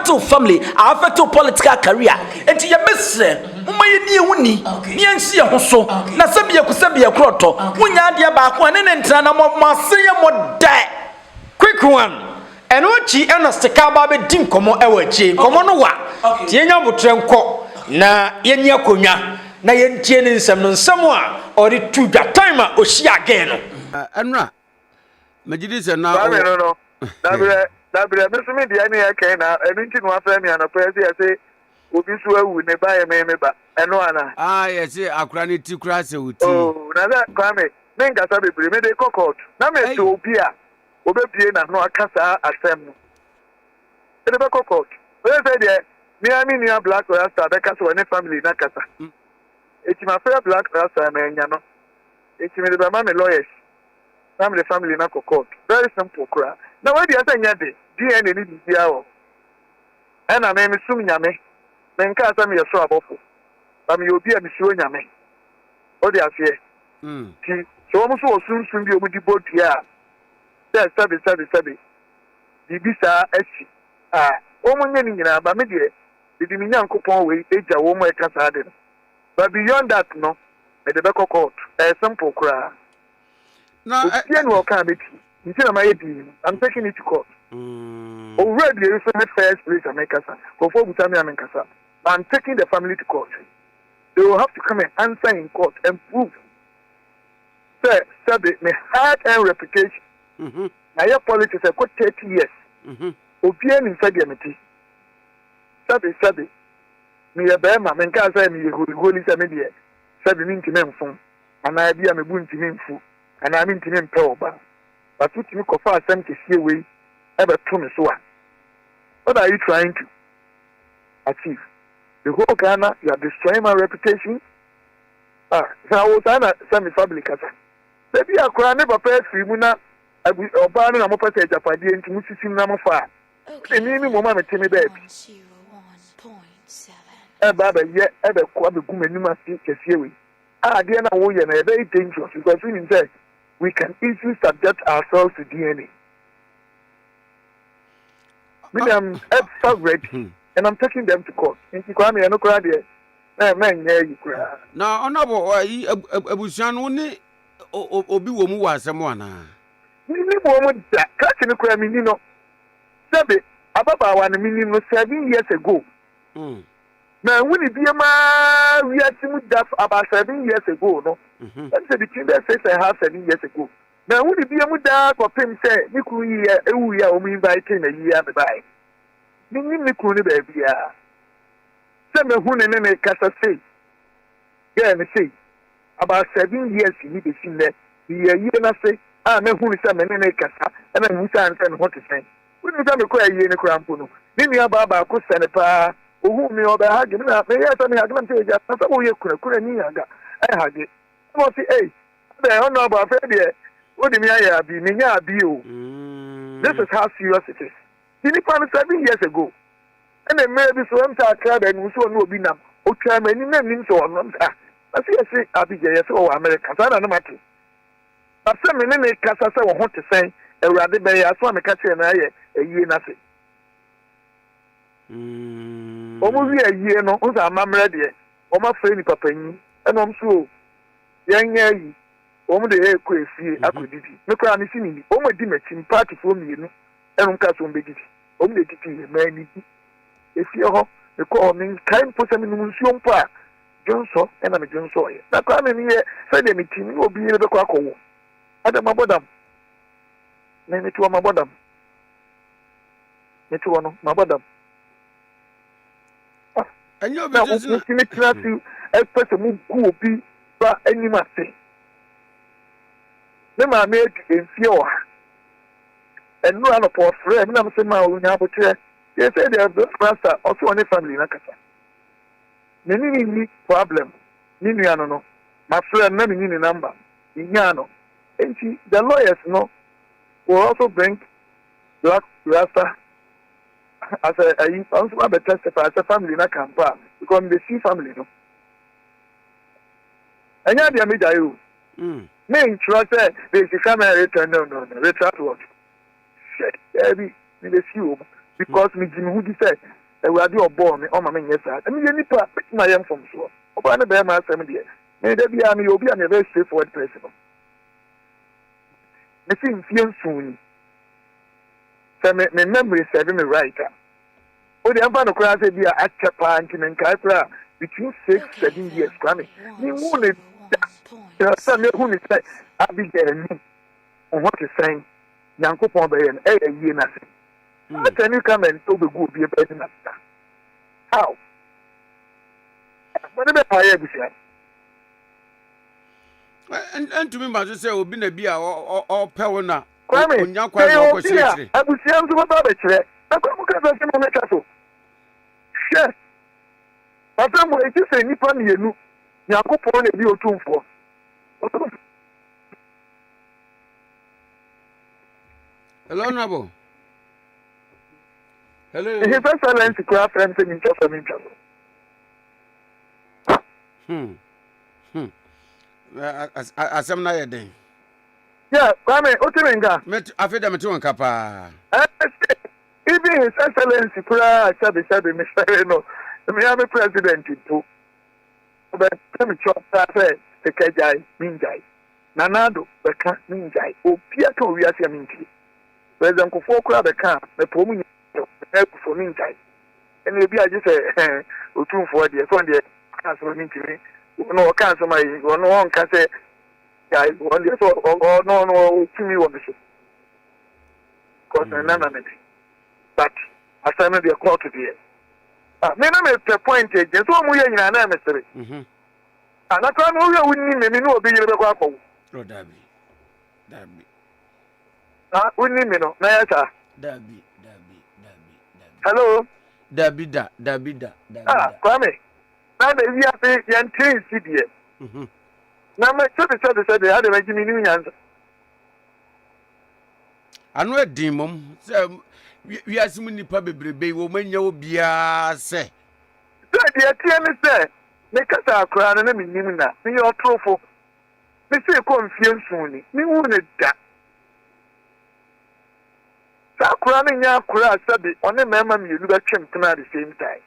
wo family affect wo political career enti ye mesre mma ye die huni ni ansi ye ho so na sabia kroto munya ade ba ko ne ntra na mo aseye mo dai quick one eno chi ena stika ba be dim komo ewachi komo no wa tie nya botre nko na yenni akonwa na yentie ne nsem no nsem a ori tu dwa time a oshi again no enra magidi se na no dabre mesumi dia ne yake na enunti no afa mi ana pa se obi so awu ne ba ye me ba eno ana yes akura ne ti kura se uti na that kwame me ngasa bebre me de kokot na me to obi a obebie na no akasa asem no e be kokot we say there Miami near Black Rasta, because when a family na kasa. It's my fair Black Rasta, man, you know. It's me the mammy lawyers. Family na court. Very simple cry. na we dey say nya de DNA ni bia wo na me sum nyame me nka say me yeso abofo ba me obi a me suro nyame o dey afie ti so mo so osunsun bi o di bodia sabe bibisa achi o mo nya ni nyina ba me de did me nyankopon we eja wo mo e kasa de but beyond that no me de be court simple kra na e no ka be ti nti na my di I'm taking it to court already you say first place America for butami America I'm taking the family to court they will have to come and answer in court and prove say me hard and reputation na your politics for 30 years obi ani fa de meti sabe me ya be ma me nka say me holy say me de sabe me ntime mfon ana bia me bu ntime mfu ana me ntime mpe oba but you me kofa asem kesie we ebe to me so a what are you trying to achieve the whole Ghana you are destroying my reputation so I was ana semi family kasa baby akura ne papa free mu na oba no na mo pese japade enti musisim na mo fa eni ni mo ma me teme baby eba ye ebe ko abegu manum ase kesie we de na wo ye na very dangerous because we mean say we can easily subject ourselves to DNA. I'm ready, and I'm taking them to court. In Kwame, I know crowd here. Man, yeah, you cry. Now, honorable, Abusian only Obi Womu was someone. Mini woman, catching the crime, you know. Sabe, Ababa, 1 million 7 years ago. Now, when it be a man, we are seeing that about 7 years ago, no? That's between the 6 and a half 7 years ago. Now, would it be a muda for him say, Niku, we are inviting a year by. Niku, baby. Some of whom and then Casa say, yeah, me say, about 7 years you need to see that the year and say, no, who is a man in a Casa, and then Musa and what to say. We don't have a queer year in a crampuno. Nini Baba could send a pa, who me or the Hagan, may I tell me, I can't say that, not all you couldn't I had it. I say, hey, the honorable Fabian. What do you mean? This is how serious it is. He found 7 years ago. And then maybe so I'm tired and we saw no be now. Oh, try many names or not. I say, I'll be yes or Americans. I don't know matter. But some men make Casa want to say, a rather bay as one catch and I a year nothing. Almost a year no, who's our mamma ready? Or my friend Papa, and I'm sure. Young omo de ekwefi akodidi me kra me sini omo di machine party for me no enum ka so mbegidi omo de titi mani efi ho e ko me kan po se me nsuo mpa jonso ena me jonso ye na kra me ye se de me timi obi ye be kwa kowo ada mabodam me me tuwa mabodam me tuwa no mabodam enyo be just ni klasi e pese mu ku obi ba anima se me ma make in fear and no one for friend na say ma o nya botre they say they have pastor also on the family na kasa me ni problem ni nuano no my friend na me ni number ni nyano and the lawyers no will also bring black rasta as a also be testify as a family na campa because they see family no anya dia me jayo men trust that they come and return no return what shit every me dey see you because me jim who dey say e we ade obo me o ma me yes I mean you nipa na yam from so oba na be ma asem dey me dey bia me obi am a very straightforward person me see feel soon say me memory serve me right o dey am no kra say bia achepa anti men kai kra between 6-7 years kra me who ne some who is say I be there on what is saying Yankopon be a year nothing. How can you come and so be good be a person after? How? What about I and to me ma say obi na bia o pewo na onya kwa ko sietire abusiam so ba be kire akwa ka say no make so yes but am we say nipa mienu Yankopon na bi otumfo Hello, Nabo. Hello. His Excellency craft and in just an interest. As I'm not a day. Yeah, Kwame, Otiminga. I feel them to Kappa. Even His Excellency Kura said, Mr. Reno, the Miami president too. But tell me, Chop, the Kajai, Minjai, Nanado, the Cat Minjai, O Piato, we are Minji. President Kufokura, the camp, the Pomu, for Minjai. And maybe I just say, Utu for the Sunday, Council Minji, no council, my one can say, guys, one year or no, to me, one issue. Because none of it. But as I know the clock to be. Mena me the point is, so we are in an emissary. And I can't know we need me no be able to go. Oh, Dabby. We need me no. Nayata. Dabby. Hello. Dabby. Kwame. Now the we are the train CDA. Now me so they had a Jimmy New answer. I know a demon. We are some nipa bebrebe wo manya obia se. The TN say, make us a crown and me nimna. Me your trofo. Me say confusion soon. Me won't that. Sa crown in your crown said on the member you look at him at the same time.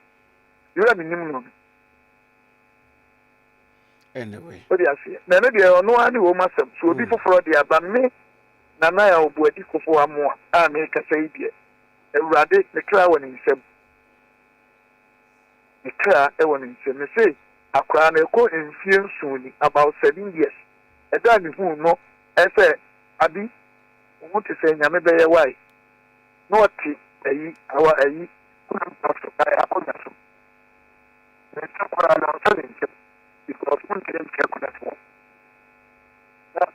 You have me nimno. Anyway. What do you say? None of you no one who must have so before fraud the but me. Nana will be for Amoah. I make a say dear. Rade the cry when he said, the cry when he said, me say, a crown a co in fear soon about 7 years. A dog who no, I say, Abby, what to say, Yamebe, why? Not our a because one can calculate for. That's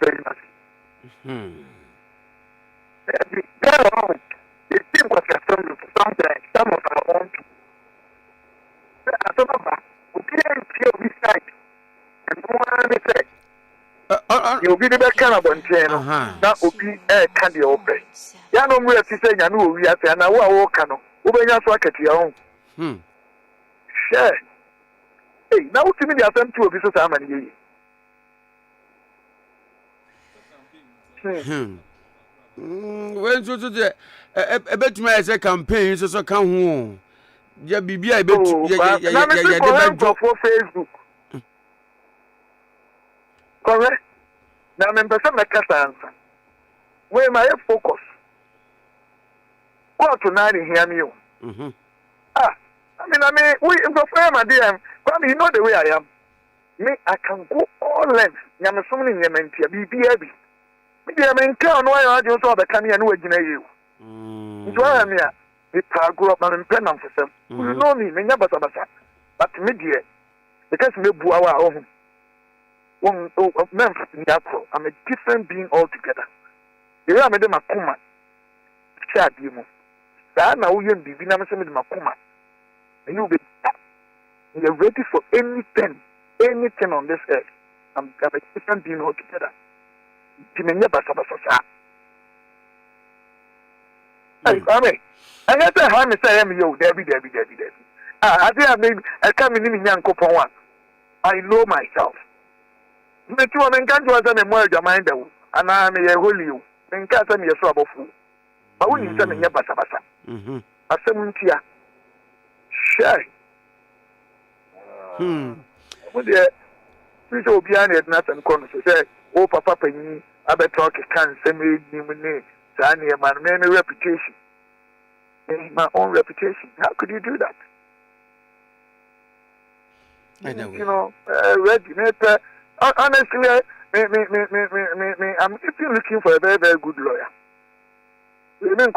very much. The team was some of our own. We can't feel this side. And one say, you'll be the back kind of one channel. That will be a candy open. Yano, we are saying, I know we are saying, I will canoe. Open your socket your own. Share. Hey, now to me, the attempt to abuse Samani. When so the a bet me as a campaign so come home. Ya bibia e bet ya for Facebook. Correct. Now me person make answer. Where my focus. Go to now hear me. I mean, we go for my DM. Come, you know the way I am. Me, I can go all length. Yam so many yementia, BBB. Maybe I mean, can't know I just saw the canny and no you. It's why I'm here. If I grew up and pen on for some. You know me, never sabasa. But media, because me buawa home. One Memphis in Yakro, I'm a different being altogether. You are Madame Makuma. Chad, you know. That now you be Vinamasa Makuma. And you'll be you're ready for anything on this earth. I'm a different being altogether. Timenya basabasa. I mean, I got to have me say, I'm you, Debbie. I think I come in young couple one. I know myself. Me too, I mean, can't you as a more mind, and I'm a holy you. And can't tell me a trouble fool. I wouldn't send me basabasa. I said, here. Shy. What the future will be an nothing corner to say, oh, Papa, I bet talk can't send me name, Sani, my reputation. My own reputation. How could you do that? I know. You know, honestly, I'm looking for a very, very good lawyer. You mean,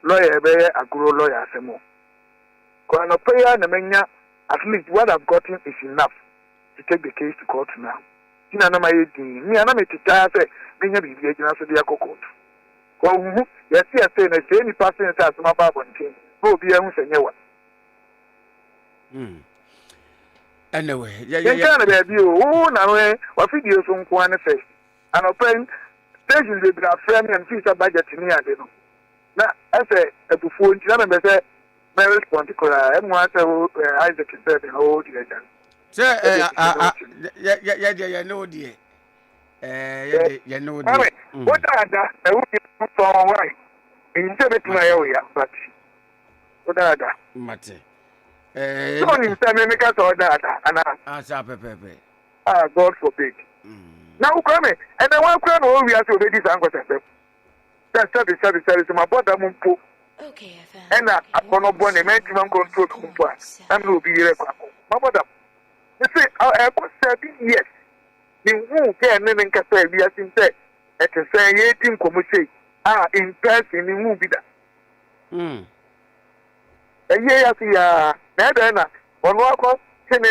lawyer, a good lawyer, Samo. At least what I've gotten is enough to take the case to court now. Me and I'm a teacher, say, me and the agent of the court. Well, yes, I say, any person that has my Bible and team, no be a Musenywa. Anyway, yeah, baby, oh, now, what videos on Kwana say, and open stations they be frame and see some budget ni ade no na ese ebufuo nti na me say my response to everyone say Isaac said the whole day. Say ya no die ya no die what are that I will for why in say me na ya but what are that mate so in say me make us order that asa pepepe God forbid now come and then one crown all we have to obey this and go say that's service my brother mumpo okay and upon born a maximum control mumpo and will be here my brother you say I was 7 years the who can then can say we are say at the say 18 come say in person in who be that a year ya na on walk him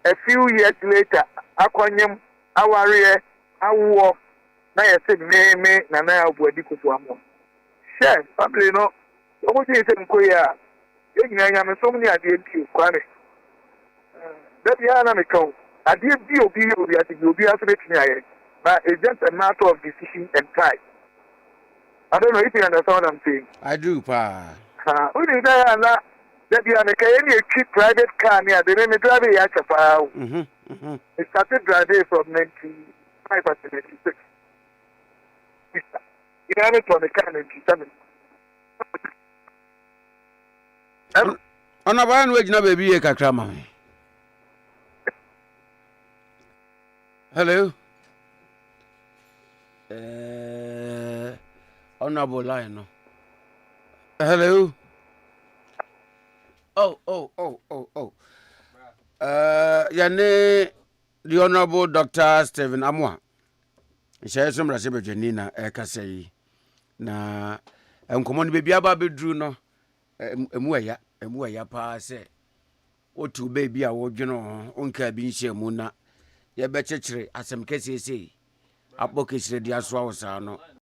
a few years later akwanyem aware awo na yese me na na abuadi kofu amo share family no omo ji se nko ya enyanya me so mni ade bi kware that ya na me kan ade bi obi ati aso betini aye but it's just a matter of decision and time. I don't know if you understand what I'm saying. I do pa only that na that ya me can any cheap private car near the me drive ya chapa it started driving from 95 to 96. You have it on the car 97. Ona ba no ejina baby e kakra ma. Hello. Honorable line no. Hello. Oh. Yane the Honorable Dr. Stephen Amoah. Share some rasebe Nina ekasa yi. Na enkomo no baby aba bedru no emu ya pa se otu baby a wodweno onka bi nhye mu na ye be kyekere asem kesese apokesire dia so awosa no